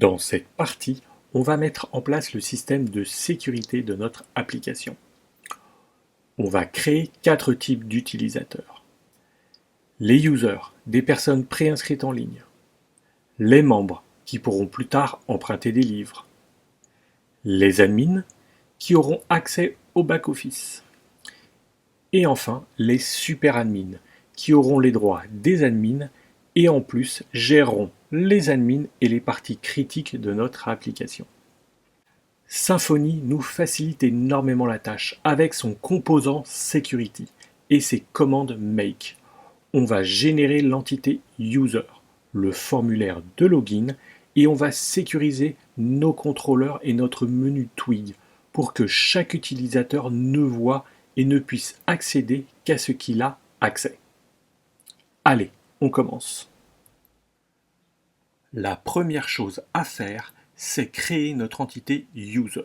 Dans cette partie, on va mettre en place le système de sécurité de notre application. On va créer 4 types d'utilisateurs. Les users, des personnes préinscrites en ligne. Les membres, qui pourront plus tard emprunter des livres. Les admins, qui auront accès au back-office. Et enfin, les super-admins, qui auront les droits des admins et en plus géreront les admins et les parties critiques de notre application. Symfony nous facilite énormément la tâche avec son composant Security et ses commandes Make. On va générer l'entité User, le formulaire de login, et on va sécuriser nos contrôleurs et notre menu Twig pour que chaque utilisateur ne voit et ne puisse accéder qu'à ce qu'il a accès. Allez, on commence. La première chose à faire, c'est créer notre entité User.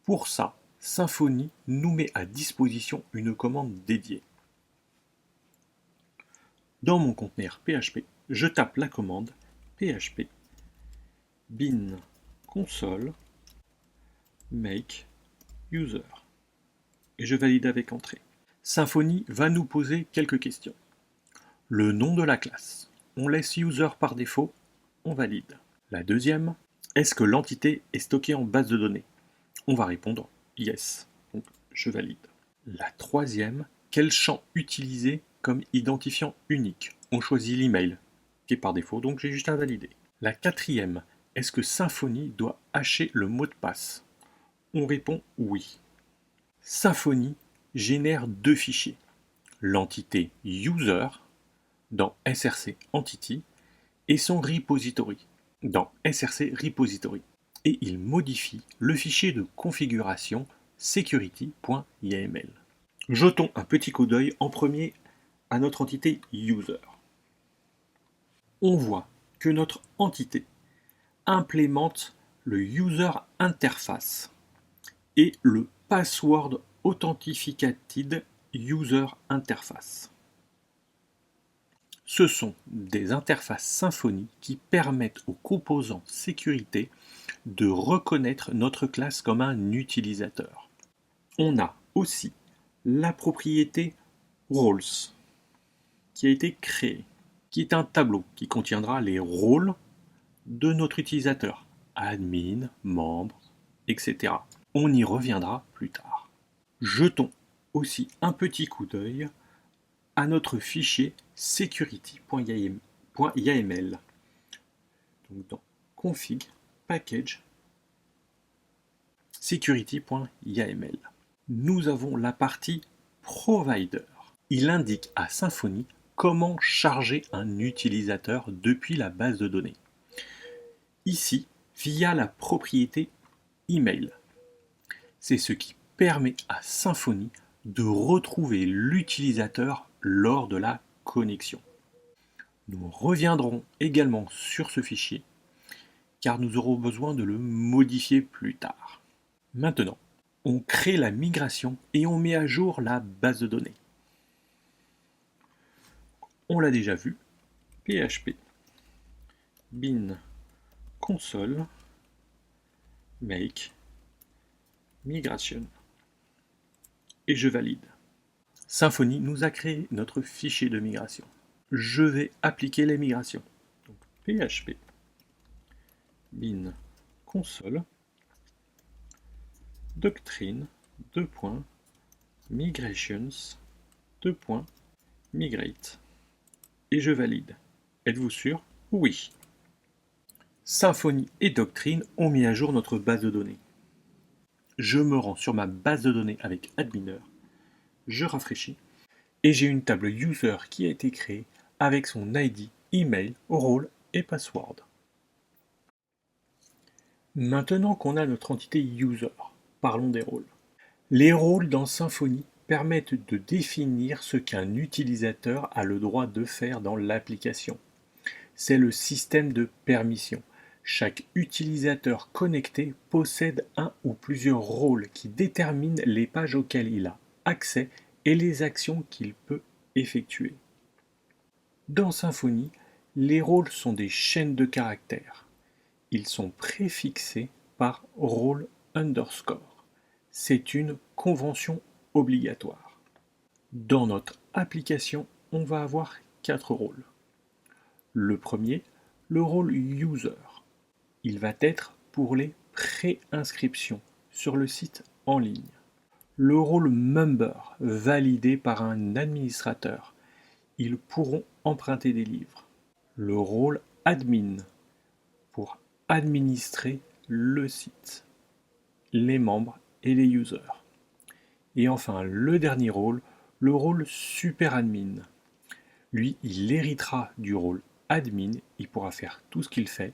Pour ça, Symfony nous met à disposition une commande dédiée. Dans mon conteneur PHP, je tape la commande php bin console make user et je valide avec entrée. Symfony va nous poser quelques questions. Le nom de la classe, on laisse user par défaut, on valide. La deuxième, est-ce que l'entité est stockée en base de données? On va répondre yes, donc je valide. La troisième, quel champ utiliser comme identifiant unique? On choisit l'email, qui est par défaut, donc j'ai juste à valider. La quatrième, est-ce que Symfony doit hacher le mot de passe? On répond oui. Symfony génère 2 fichiers, l'entité user dans src entity et son repository dans src repository. Et il modifie le fichier de configuration security.yml. Jetons un petit coup d'œil en premier à notre entité user. On voit que notre entité implémente le user interface et le password authenticated user interface. Ce sont des interfaces Symfony qui permettent aux composants sécurité de reconnaître notre classe comme un utilisateur. On a aussi la propriété roles qui a été créée, qui est un tableau qui contiendra les rôles de notre utilisateur, admin, membre, etc. On y reviendra plus tard. Jetons aussi un petit coup d'œil à notre fichier security.yml. Donc dans config package security.yml. Nous avons la partie provider. Il indique à Symfony comment charger un utilisateur depuis la base de données. Ici, via la propriété email. C'est ce qui permet à Symfony de retrouver l'utilisateur lors de la connexion. Nous reviendrons également sur ce fichier car nous aurons besoin de le modifier plus tard. Maintenant, on crée la migration et on met à jour la base de données. On l'a déjà vu, php bin console make migration et je valide. Symfony nous a créé notre fichier de migration. Je vais appliquer les migrations. Donc, php bin console doctrine migrations migrate et je valide. Êtes-vous sûr? Oui. Symfony et Doctrine ont mis à jour notre base de données. Je me rends sur ma base de données avec Adminer, je rafraîchis et j'ai une table User qui a été créée avec son ID, email, rôle et password. Maintenant qu'on a notre entité User, parlons des rôles. Les rôles dans Symfony permettent de définir ce qu'un utilisateur a le droit de faire dans l'application. C'est le système de permission. Chaque utilisateur connecté possède un ou plusieurs rôles qui déterminent les pages auxquelles il a accès et les actions qu'il peut effectuer. Dans Symfony, les rôles sont des chaînes de caractères. ils sont préfixés par role underscore. C'est une convention obligatoire. Dans notre application, on va avoir 4 rôles. Le premier, le rôle user. Il va être pour les préinscriptions sur le site en ligne. Le rôle member, validé par un administrateur. Ils pourront emprunter des livres. Le rôle admin, pour administrer le site, les membres et les users. Et enfin, le dernier rôle, le rôle super admin. Lui, il héritera du rôle admin, il pourra faire tout ce qu'il fait,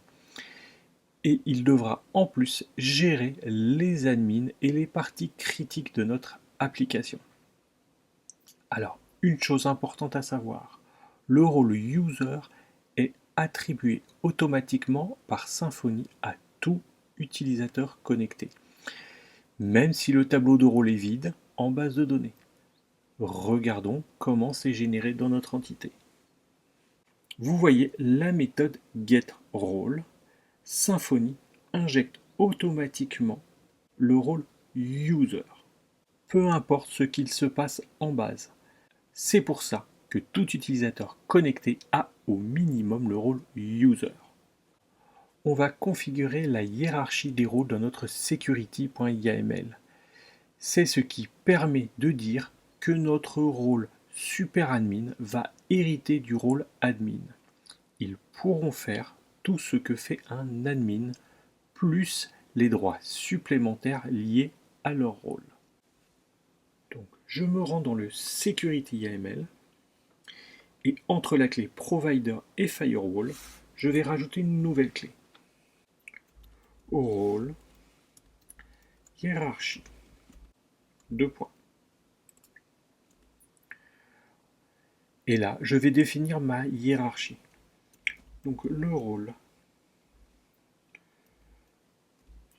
et il devra en plus gérer les admins et les parties critiques de notre application. Alors, une chose importante à savoir, le rôle user est attribué automatiquement par Symfony à tout utilisateur connecté, même si le tableau de rôle est vide en base de données. Regardons comment c'est généré dans notre entité. Vous voyez la méthode getRole. Symfony injecte automatiquement le rôle user, peu importe ce qu'il se passe en base. C'est pour ça que tout utilisateur connecté a au minimum le rôle user. On va configurer la hiérarchie des rôles dans notre security.yml. C'est ce qui permet de dire que notre rôle superadmin va hériter du rôle admin. Ils pourront faire tout ce que fait un admin, plus les droits supplémentaires liés à leur rôle. Donc, je me rends dans le Security YAML et entre la clé Provider et Firewall, je vais rajouter une nouvelle clé. Rôle, hiérarchie, 2 points. Et là, je vais définir ma hiérarchie. Donc le rôle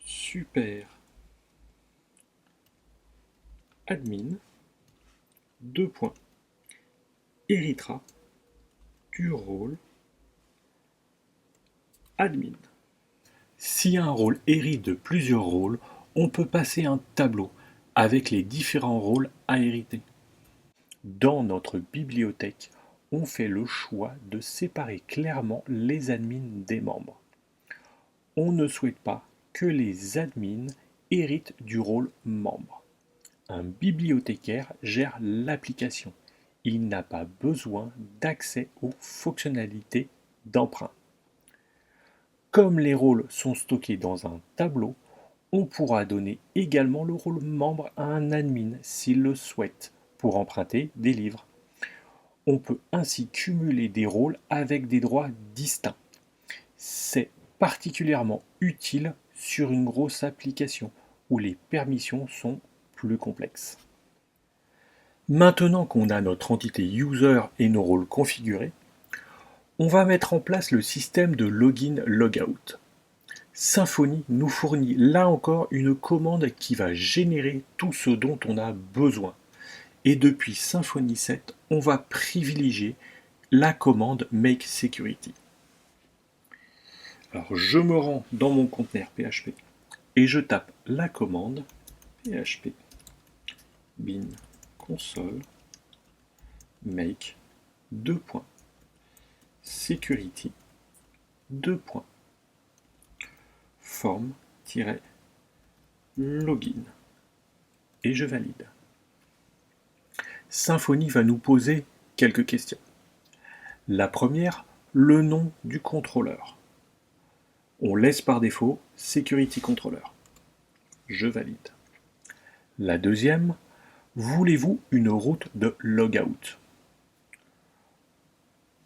super admin, 2 points, héritera du rôle admin. Si un rôle hérite de plusieurs rôles, on peut passer un tableau avec les différents rôles à hériter. Dans notre bibliothèque, on fait le choix de séparer clairement les admins des membres. On ne souhaite pas que les admins héritent du rôle membre. Un bibliothécaire gère l'application. Il n'a pas besoin d'accès aux fonctionnalités d'emprunt. Comme les rôles sont stockés dans un tableau, on pourra donner également le rôle membre à un admin s'il le souhaite pour emprunter des livres. On peut ainsi cumuler des rôles avec des droits distincts. C'est particulièrement utile sur une grosse application où les permissions sont plus complexes. Maintenant qu'on a notre entité user et nos rôles configurés, on va mettre en place le système de login-logout. Symfony nous fournit là encore une commande qui va générer tout ce dont on a besoin. Et depuis Symfony 7, on va privilégier la commande make security. Alors je me rends dans mon conteneur PHP et je tape la commande PHP bin console make security form-login et je valide. Symfony va nous poser quelques questions. La première, le nom du contrôleur. On laisse par défaut Security Controller. Je valide. La deuxième, voulez-vous une route de logout?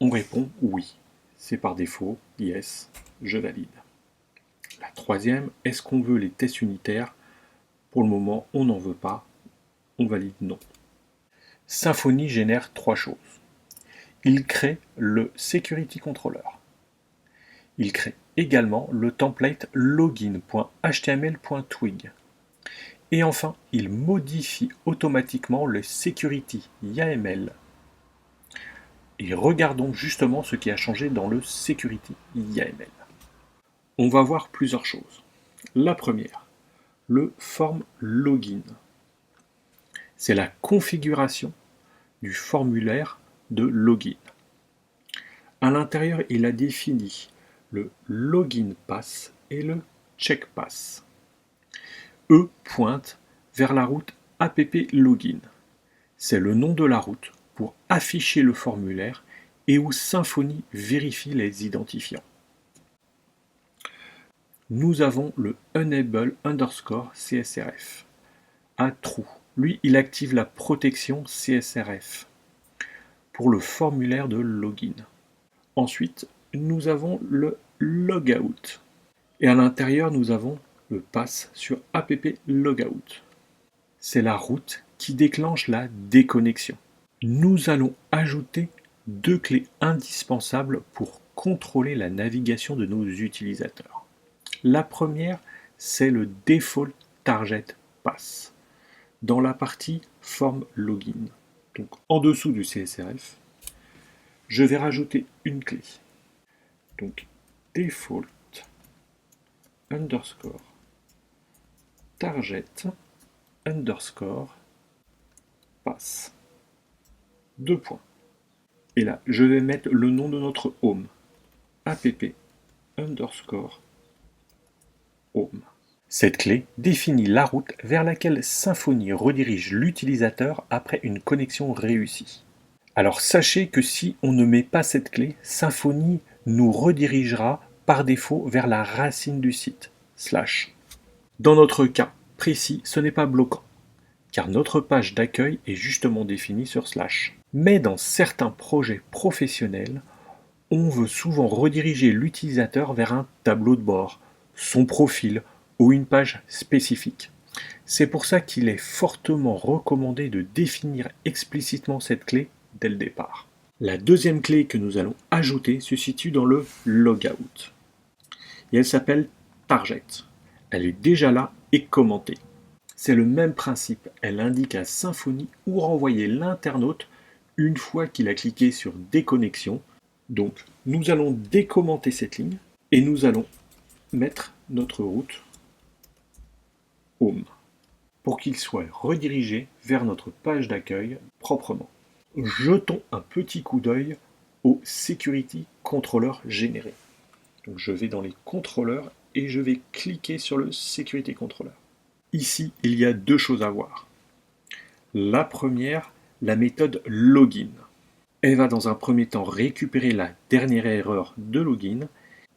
On répond oui. C'est par défaut, yes, je valide. La troisième, est-ce qu'on veut les tests unitaires? Pour le moment, on n'en veut pas. On valide non. Symfony génère 3 choses. Il crée le Security Controller. Il crée également le template login.html.twig. Et enfin, il modifie automatiquement le Security YAML. Et regardons justement ce qui a changé dans le Security YAML. on va voir plusieurs choses. La première, le form login. C'est la configuration du formulaire de login. À l'intérieur, il a défini le login pass et le check pass. Eux pointent vers la route app login. C'est le nom de la route pour afficher le formulaire et où Symfony vérifie les identifiants. Nous avons le enable _ CSRF à true. Lui, il active la protection CSRF pour le formulaire de login. Ensuite, nous avons le logout. Et à l'intérieur, nous avons le pass sur app logout. C'est la route qui déclenche la déconnexion. Nous allons ajouter deux clés indispensables pour contrôler la navigation de nos utilisateurs. La première, c'est le default target pass dans la partie form login. Donc en dessous du CSRF, je vais rajouter une clé. Donc default _ target _ pass. 2 points. Et là, je vais mettre le nom de notre home. app _ home. Cette clé définit la route vers laquelle Symfony redirige l'utilisateur après une connexion réussie. Alors sachez que si on ne met pas cette clé, Symfony nous redirigera par défaut vers la racine du site, /. Dans notre cas précis, ce n'est pas bloquant, car notre page d'accueil est justement définie sur /. Mais dans certains projets professionnels, on veut souvent rediriger l'utilisateur vers un tableau de bord, son profil ou une page spécifique. C'est pour ça qu'il est fortement recommandé de définir explicitement cette clé dès le départ. La deuxième clé que nous allons ajouter se situe dans le logout. Et elle s'appelle target. Elle est déjà là et commentée. C'est le même principe, elle indique à Symfony où renvoyer l'internaute une fois qu'il a cliqué sur déconnexion. Donc nous allons décommenter cette ligne et nous allons mettre notre route home pour qu'il soit redirigé vers notre page d'accueil proprement. Jetons un petit coup d'œil au Security Controller généré. Donc je vais dans les contrôleurs et je vais cliquer sur le Security Controller. Ici, il y a deux choses à voir. La première, la méthode login. Elle va dans un premier temps récupérer la dernière erreur de login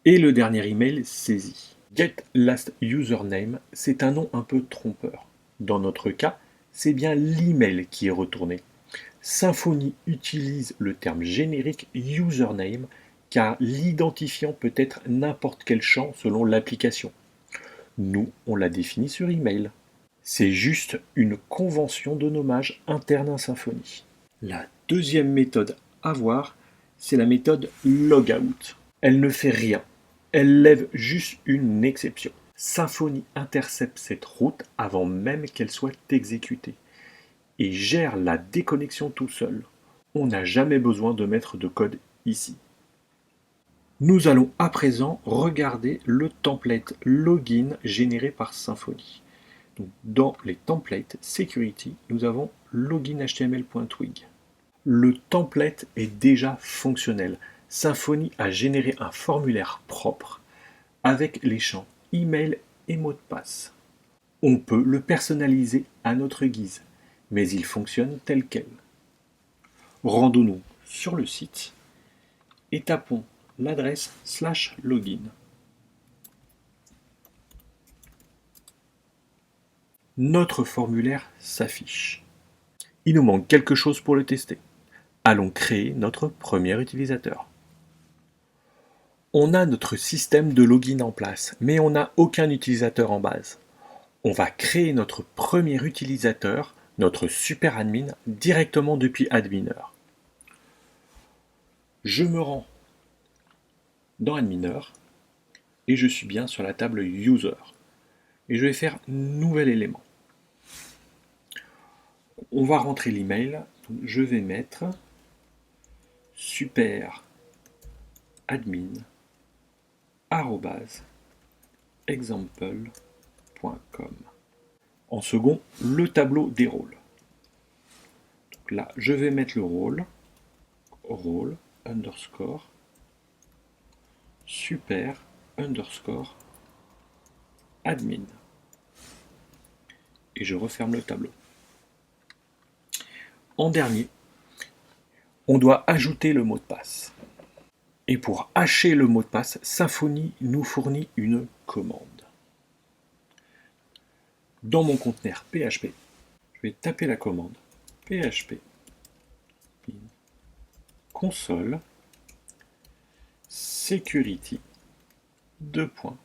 et le dernier email saisi. GetLastUsername, c'est un nom un peu trompeur. Dans notre cas, c'est bien l'email qui est retourné. Symfony utilise le terme générique username car l'identifiant peut être n'importe quel champ selon l'application. Nous, on l'a défini sur email. C'est juste une convention de nommage interne à Symfony. La deuxième méthode à voir, c'est la méthode logout. Elle ne fait rien. Elle lève juste une exception. Symfony intercepte cette route avant même qu'elle soit exécutée et gère la déconnexion tout seul. On n'a jamais besoin de mettre de code ici. Nous allons à présent regarder le template login généré par Symfony. Donc, dans les templates security, nous avons login.html.twig. Le template est déjà fonctionnel. Symfony a généré un formulaire propre avec les champs email et mot de passe. On peut le personnaliser à notre guise, mais il fonctionne tel quel. Rendons-nous sur le site et tapons l'adresse /login. Notre formulaire s'affiche. Il nous manque quelque chose pour le tester. Allons créer notre premier utilisateur. On a notre système de login en place, mais on n'a aucun utilisateur en base. On va créer notre premier utilisateur, notre super admin, directement depuis Adminer. Je me rends dans Adminer et je suis bien sur la table User. Et je vais faire nouvel élément. On va rentrer l'email. Je vais mettre super admin example.com. En second, le tableau des rôles. Donc là, je vais mettre le rôle underscore super underscore admin. Et je referme le tableau. En dernier, on doit ajouter le mot de passe. Et pour hacher le mot de passe, Symfony nous fournit une commande. Dans mon conteneur PHP, je vais taper la commande PHP console security h-password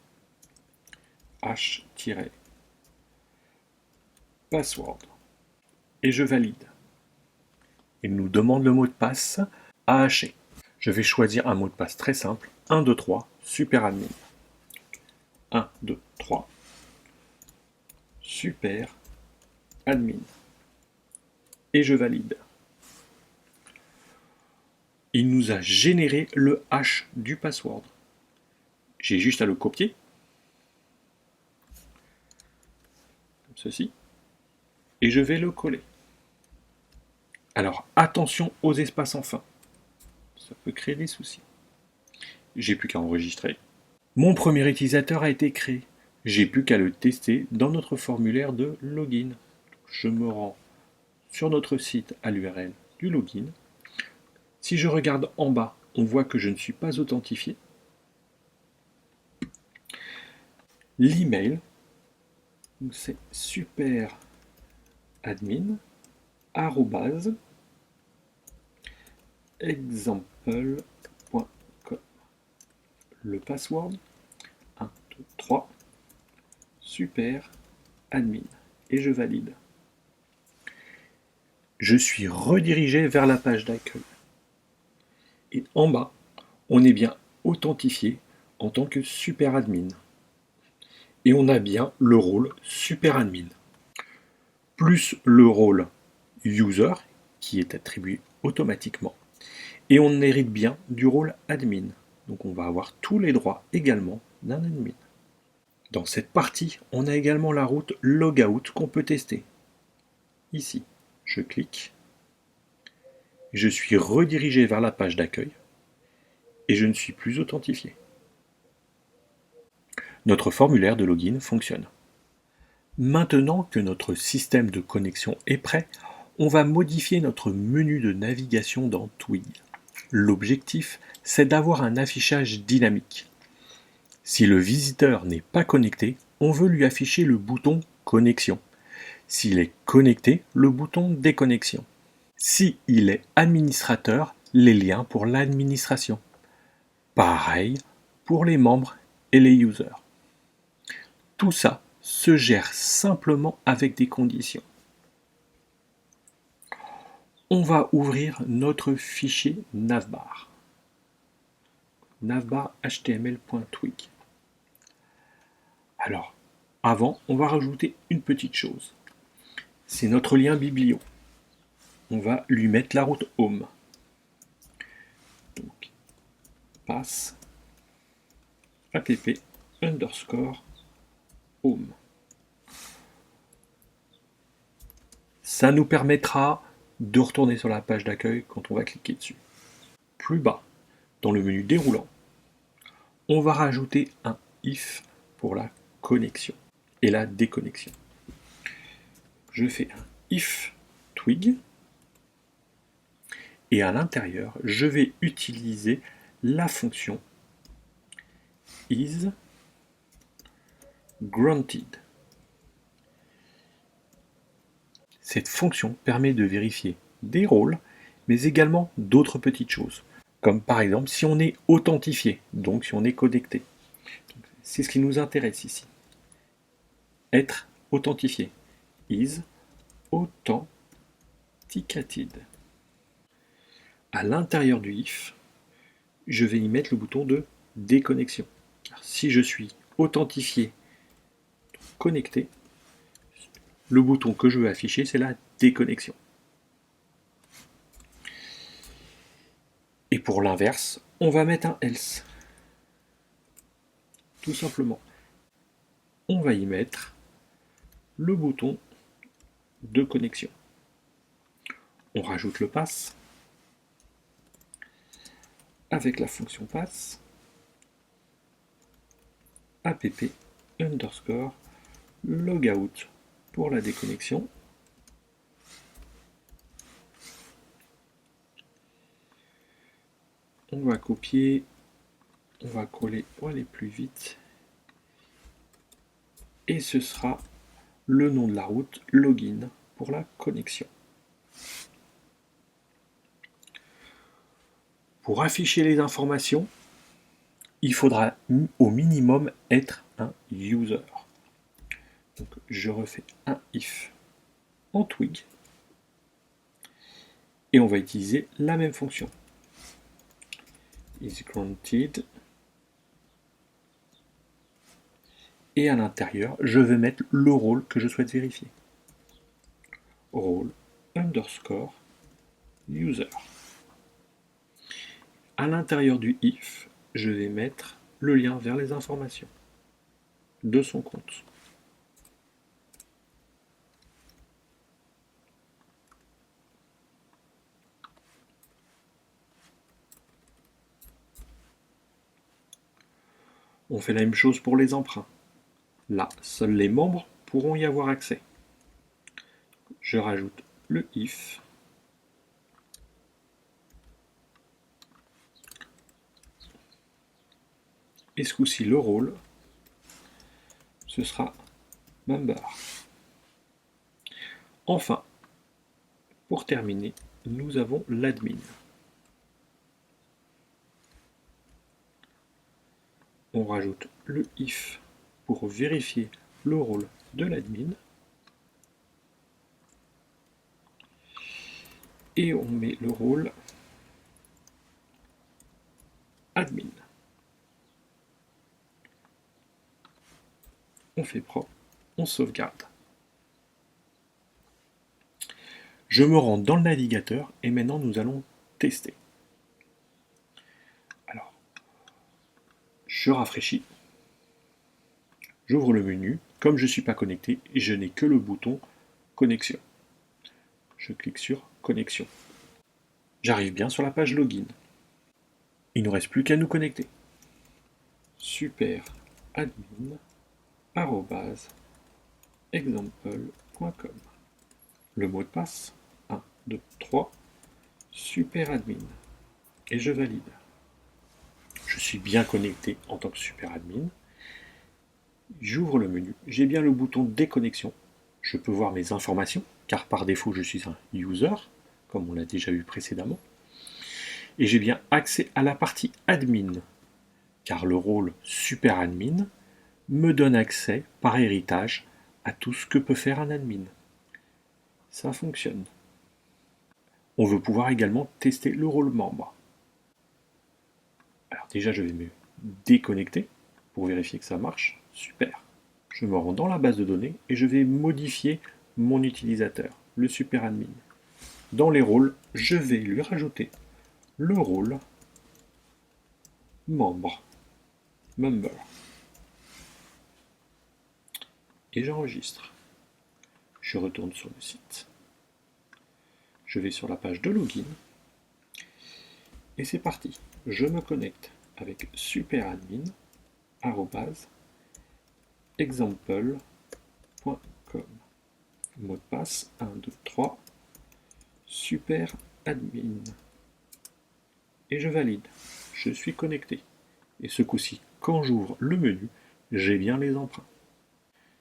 et je valide. Il nous demande le mot de passe à hacher. Je vais choisir un mot de passe très simple, 1, 2, 3, super admin. 1, 2, 3, super admin. Et je valide. Il nous a généré le hash du password. J'ai juste à le copier, comme ceci, et je vais le coller. Alors attention aux espaces en fin, ça peut créer des soucis. J'ai plus qu'à enregistrer. Mon premier utilisateur a été créé. J'ai plus qu'à le tester dans notre formulaire de login. Je me rends sur notre site à l'URL du login. Si je regarde en bas, on voit que je ne suis pas authentifié. L'email, c'est superadmin@example.com. Le password 1, 2, 3, super admin. Et je valide. Je suis redirigé vers la page d'accueil. Et en bas, on est bien authentifié en tant que super admin. Et on a bien le rôle super admin. Plus le rôle user qui est attribué automatiquement. Et on hérite bien du rôle admin. Donc on va avoir tous les droits également d'un admin. Dans cette partie, on a également la route logout qu'on peut tester. Ici, je clique. Je suis redirigé vers la page d'accueil et je ne suis plus authentifié. Notre formulaire de login fonctionne. Maintenant que notre système de connexion est prêt, on va modifier notre menu de navigation dans Twig. L'objectif, c'est d'avoir un affichage dynamique. Si le visiteur n'est pas connecté, on veut lui afficher le bouton Connexion. S'il est connecté, le bouton Déconnexion. S'il est administrateur, les liens pour l'administration. Pareil pour les membres et les users. Tout ça se gère simplement avec des conditions. On va ouvrir notre fichier navbar. Navbar html.twig. Alors, avant, on va rajouter une petite chose. C'est notre lien biblio. On va lui mettre la route home. Donc, passe app underscore home. Ça nous permettra de retourner sur la page d'accueil quand on va cliquer dessus. Plus bas, dans le menu déroulant, on va rajouter un if pour la connexion et la déconnexion. Je fais un if twig et à l'intérieur, je vais utiliser la fonction is granted. Cette fonction permet de vérifier des rôles, mais également d'autres petites choses, comme par exemple si on est authentifié, donc si on est connecté. C'est ce qui nous intéresse ici. Être authentifié. Is authenticated. À l'intérieur du if, je vais y mettre le bouton de déconnexion. Car si je suis authentifié, connecté, le bouton que je veux afficher, c'est la déconnexion. Et pour l'inverse, on va mettre un else. Tout simplement. on va y mettre le bouton de connexion. On rajoute le pass avec la fonction pass app underscore logout pour la déconnexion. On va copier, on va coller pour aller plus vite. Et ce sera le nom de la route login pour la connexion. Pour afficher les informations, il faudra au minimum être un user. Donc je refais un if en Twig et on va utiliser la même fonction. Is granted. Et à l'intérieur, je vais mettre le rôle que je souhaite vérifier. Rôle underscore user. À l'intérieur du if, je vais mettre le lien vers les informations de son compte. On fait la même chose pour les emprunts. Là, seuls les membres pourront y avoir accès. Je rajoute le if. Et ce coup-ci, le rôle, ce sera member. Enfin, pour terminer, nous avons l'admin. On rajoute le if pour vérifier le rôle de l'admin. Et on met le rôle admin. On fait propre, on sauvegarde. Je me rends dans le navigateur et maintenant nous allons tester. Alors, je rafraîchis, j'ouvre le menu. Comme je ne suis pas connecté, je n'ai que le bouton connexion. Je clique sur connexion. J'arrive bien sur la page login. Il ne nous reste plus qu'à nous connecter. superadmin@example.com. Le mot de passe 1, 2, 3, superadmin. Et je valide. Je suis bien connecté en tant que superadmin. J'ouvre le menu. J'ai bien le bouton déconnexion. Je peux voir mes informations, car par défaut je suis un user, comme on l'a déjà vu précédemment. Et j'ai bien accès à la partie admin, car le rôle superadmin me donne accès par héritage à tout ce que peut faire un admin. Ça fonctionne. On veut pouvoir également tester le rôle membre. Alors déjà je vais me déconnecter pour vérifier que ça marche. Super. Je me rends dans la base de données et je vais modifier mon utilisateur, le superadmin. Dans les rôles, je vais lui rajouter le rôle membre. Et j'enregistre. Je retourne sur le site. Je vais sur la page de login. Et c'est parti. Je me connecte avec superadmin@example.com. Mot de passe 1, 2, 3, superadmin. Et je valide. Je suis connecté. Et ce coup-ci, quand j'ouvre le menu, j'ai bien les emprunts.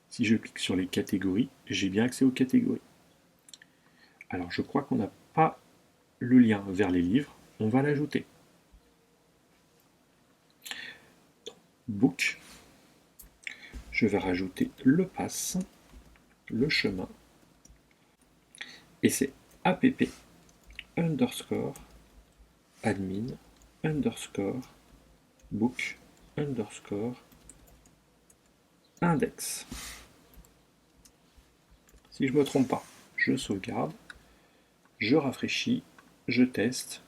Si je clique sur les catégories, j'ai bien accès aux catégories. Alors je crois qu'on n'a pas le lien vers les livres, on va l'ajouter. Dans Book, je vais rajouter le pass, le chemin, et c'est app underscore admin underscore book underscore index. Si je ne me trompe pas, je sauvegarde, je rafraîchis, je teste,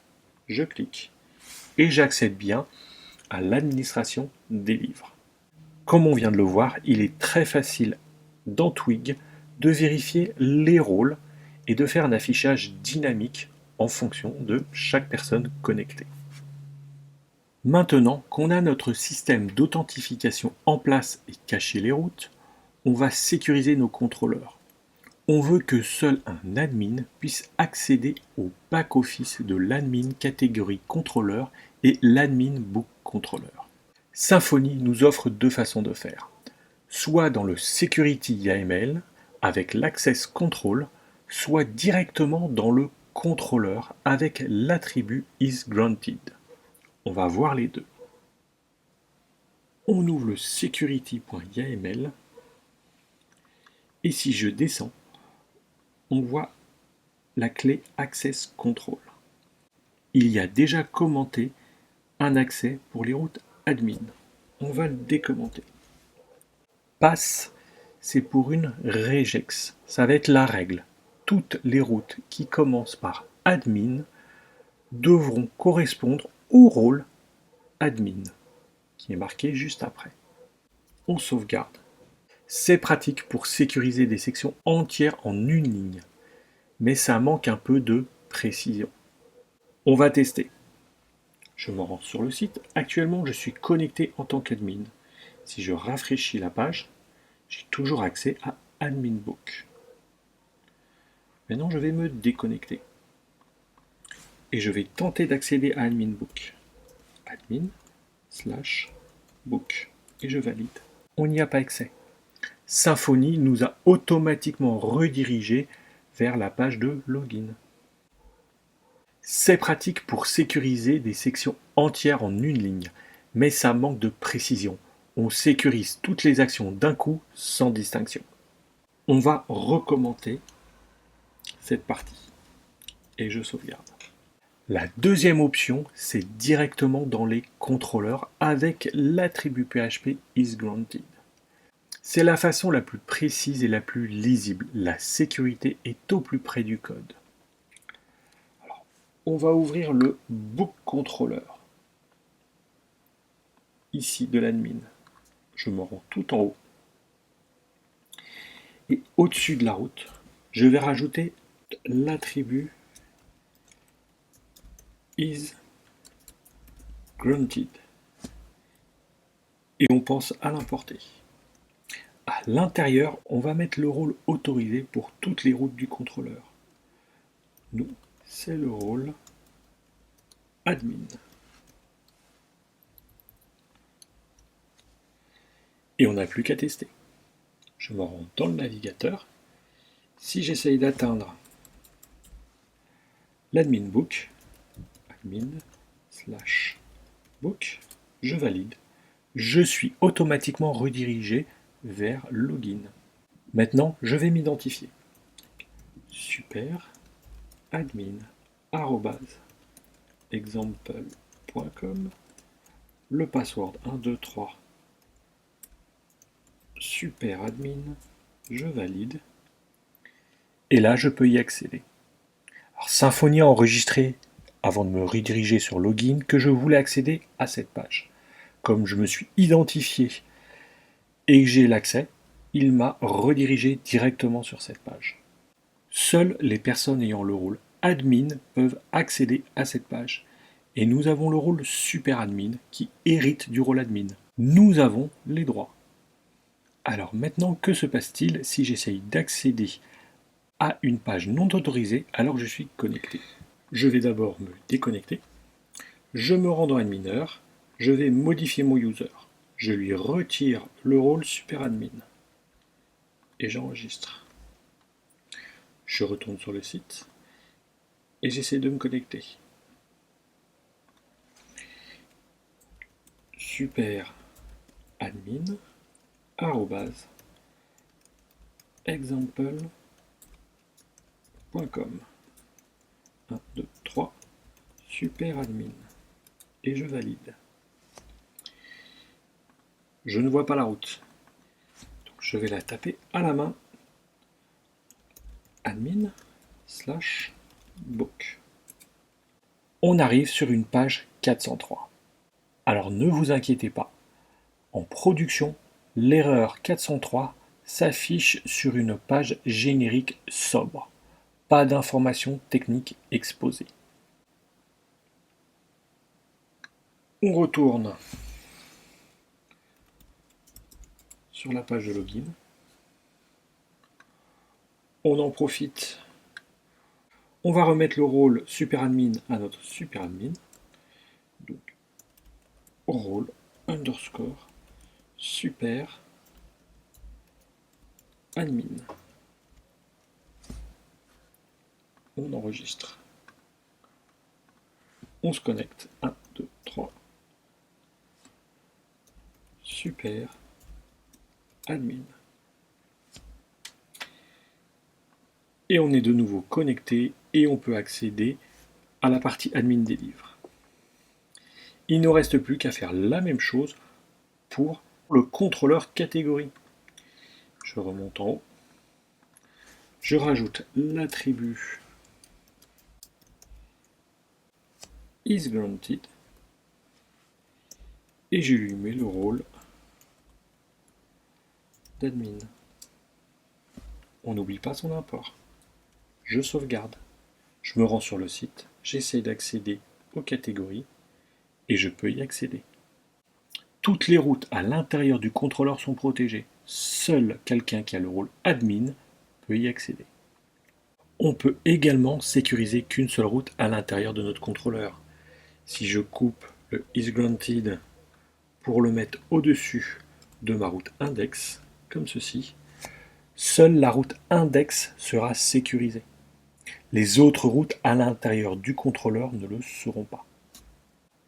je clique et j'accède bien à l'administration des livres. Comme on vient de le voir, il est très facile dans Twig de vérifier les rôles et de faire un affichage dynamique en fonction de chaque personne connectée. Maintenant qu'on a notre système d'authentification en place et caché les routes, on va sécuriser nos contrôleurs. On veut que seul un admin puisse accéder au back-office de l'admin catégorie contrôleur et l'admin book contrôleur. Symfony nous offre deux façons de faire. Soit dans le Security YAML avec l'Access Control, soit directement dans le contrôleur avec l'attribut isGranted. On va voir les deux. On ouvre le security.yaml et si je descends, on voit la clé Access Control. Il y a déjà commenté un accès pour les routes admin. On va le décommenter. Pass, c'est pour une regex. Ça va être la règle. Toutes les routes qui commencent par admin devront correspondre au rôle admin, qui est marqué juste après. On sauvegarde. C'est pratique pour sécuriser des sections entières en une ligne, mais ça manque un peu de précision. On va tester. Je me rends sur le site. Actuellement, je suis connecté en tant qu'admin. Si je rafraîchis la page, j'ai toujours accès à Admin Book. Maintenant, je vais me déconnecter. Et je vais tenter d'accéder à Admin Book. Admin/book. Et je valide. On n'y a pas accès. Symfony nous a automatiquement redirigé vers la page de login. C'est pratique pour sécuriser des sections entières en une ligne, mais ça manque de précision. On sécurise toutes les actions d'un coup sans distinction. On va recommencer cette partie et je sauvegarde. La deuxième option, c'est directement dans les contrôleurs avec l'attribut PHP isGranted. C'est la façon la plus précise et la plus lisible. La sécurité est au plus près du code. Alors, on va ouvrir le book controller. Ici de l'admin. Je me rends tout en haut. Et au-dessus de la route, je vais rajouter l'attribut isGranted. Et on pense à l'importer. À l'intérieur, on va mettre le rôle autorisé pour toutes les routes du contrôleur. Nous, c'est le rôle admin. Et on n'a plus qu'à tester. Je me rends dans le navigateur. Si j'essaye d'atteindre l'admin book, admin/book, je valide. Je suis automatiquement redirigé vers login. Maintenant, je vais m'identifier. Super admin @example.com, le password 123 super admin, je valide et là je peux y accéder. Alors, Symfony a enregistré avant de me rediriger sur login que je voulais accéder à cette page. Comme je me suis identifié et que j'ai l'accès, il m'a redirigé directement sur cette page. Seules les personnes ayant le rôle admin peuvent accéder à cette page. Et nous avons le rôle super admin qui hérite du rôle admin. Nous avons les droits. Alors maintenant, que se passe-t-il si j'essaye d'accéder à une page non autorisée alors que je suis connecté? Je vais d'abord me déconnecter. Je me rends dans Adminer. Je vais modifier mon user. Je lui retire le rôle super admin. Et j'enregistre. Je retourne sur le site. Et j'essaie de me connecter. Super admin @example.com 1, 2, 3 super admin et je valide. Je ne vois pas la route, donc je vais la taper à la main. admin/book. On arrive sur une page 403. Alors ne vous inquiétez pas, en production L'erreur 403 s'affiche sur une page générique sobre. Pas d'informations techniques exposées. On retourne sur la page de login. On en profite. On va remettre le rôle superadmin à notre superadmin. Donc, rôle underscore super admin. On enregistre. On se connecte. 1, 2, 3. Super admin. Et on est de nouveau connecté et on peut accéder à la partie admin des livres. Il ne reste plus qu'à faire la même chose pour le contrôleur catégorie. Je remonte en haut. Je rajoute l'attribut isGranted et je lui mets le rôle d'admin. On n'oublie pas son import. Je sauvegarde. Je me rends sur le site, j'essaie d'accéder aux catégories et je peux y accéder. Toutes les routes à l'intérieur du contrôleur sont protégées. Seul quelqu'un qui a le rôle admin peut y accéder. On peut également sécuriser qu'une seule route à l'intérieur de notre contrôleur. Si je coupe le isGranted pour le mettre au-dessus de ma route index, comme ceci, seule la route index sera sécurisée. Les autres routes à l'intérieur du contrôleur ne le seront pas.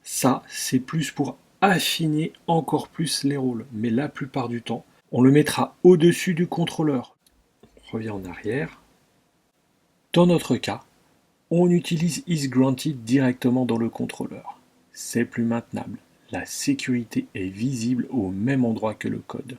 Ça, c'est plus pour affiner encore plus les rôles, mais la plupart du temps, on le mettra au-dessus du contrôleur. On revient en arrière. Dans notre cas, on utilise isGranted directement dans le contrôleur. C'est plus maintenable. La sécurité est visible au même endroit que le code.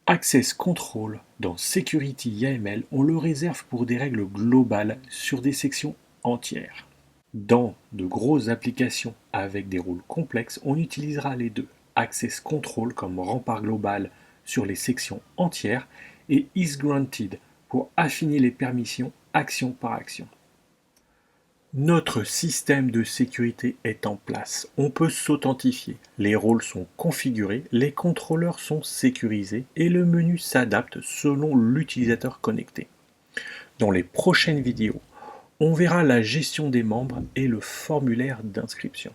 Access Control dans Security YAML, on le réserve pour des règles globales sur des sections entières. Dans de grosses applications avec des rôles complexes, on utilisera les deux. Access Control comme rempart global sur les sections entières et isGranted pour affiner les permissions action par action. Notre système de sécurité est en place. On peut s'authentifier. Les rôles sont configurés, les contrôleurs sont sécurisés et le menu s'adapte selon l'utilisateur connecté. Dans les prochaines vidéos, on verra la gestion des membres et le formulaire d'inscription.